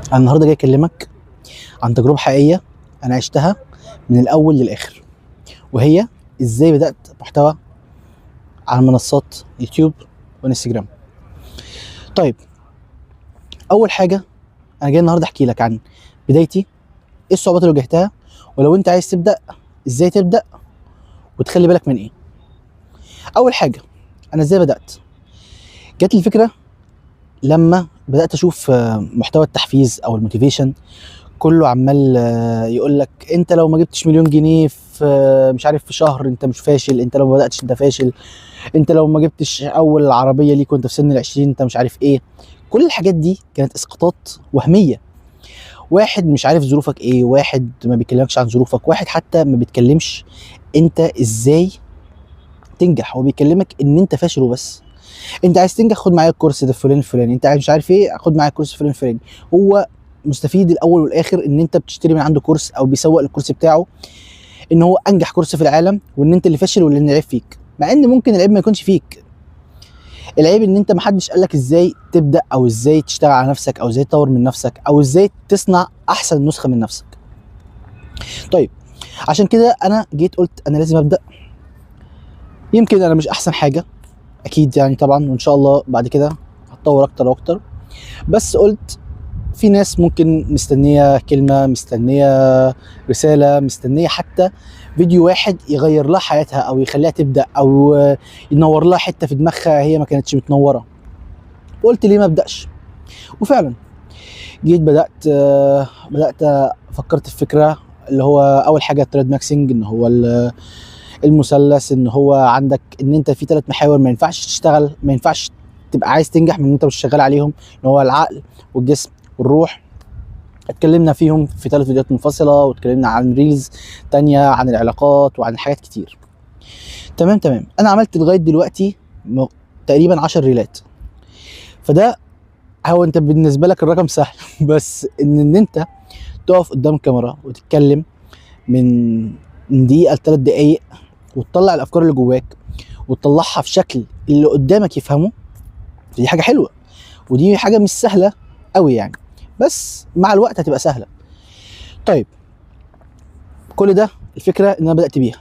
انا النهارده جاي اكلمك عن تجربه حقيقيه انا عشتها من الاول للاخر، وهي ازاي بدات محتوى على منصات يوتيوب وانستجرام. طيب، اول حاجه انا جاي النهارده احكي لك عن بدايتي، ايه الصعوبات اللي واجهتها، ولو انت عايز تبدا ازاي تبدا وتخلي بالك من ايه. اول حاجه، انا ازاي بدات؟ جات لي الفكره لما بدات اشوف محتوى التحفيز او الموتيفيشن، كله عمال يقول لك انت لو ما جبتش مليون جنيه في مش عارف في شهر انت مش فاشل، انت لو ما بداتش انت فاشل، انت لو ما جبتش اول عربيه ليك وانت في سن ال20 انت مش عارف ايه. كل الحاجات دي كانت اسقاطات وهميه. واحد مش عارف ظروفك ايه، واحد ما بيكلمكش عن ظروفك، واحد حتى ما بيتكلمش انت ازاي تنجح، هو بيكلمك ان انت فاشل وبس. انت عايز تنجح خد معايا الكورس ده فلان الفلاني، انت عايز مش عارف ايه خد معايا الكورس فلان الفلاني. هو مستفيد الاول والاخر ان انت بتشتري من عنده كورس او بيسوق الكورس بتاعه ان هو انجح كورس في العالم، وان انت اللي فاشل واللي العيب فيك، مع ان ممكن العيب ما يكونش فيك. العيب ان انت محدش قالك ازاي تبدا او ازاي تشتغل على نفسك او ازاي تطور من نفسك او ازاي تصنع احسن نسخه من نفسك. طيب، عشان كده انا جيت قلت انا لازم ابدا. يمكن انا مش احسن حاجه اكيد يعني طبعا، وان شاء الله بعد كده هتطور اكتر واكتر، بس قلت في ناس ممكن مستنيه كلمه، مستنيه رساله، مستنيه حتى فيديو واحد يغير لها حياتها او يخليها تبدا او ينور لها حته في دماغها هي ما كانتش متنوره. قلت ليه ما ابداش؟ وفعلا جيت بدات فكرت في فكره، اللي هو اول حاجه التريد ماكسنج، ان هو المثلث، ان هو عندك ان انت في 3 محاور ما ينفعش تشتغل، ما ينفعش تبقى عايز تنجح من ان انت مش شغال عليهم، ان هو العقل والجسم والروح. اتكلمنا فيهم في 3 فيديوهات منفصله، واتكلمنا عن ريلز تانية، عن العلاقات وعن حاجات كتير. تمام، انا عملت لغايه دلوقتي تقريبا 10 ريلات. فده هو انت بالنسبه لك الرقم سهل بس ان انت تقف قدام الكاميرا وتتكلم من دقيقه ل3 دقائق وتطلع الافكار اللي جواك وتطلعها في شكل اللي قدامك يفهمه، دي حاجه حلوه، ودي حاجه مش سهله قوي يعني، بس مع الوقت هتبقى سهله. طيب، كل ده الفكره ان انا بدات بيها.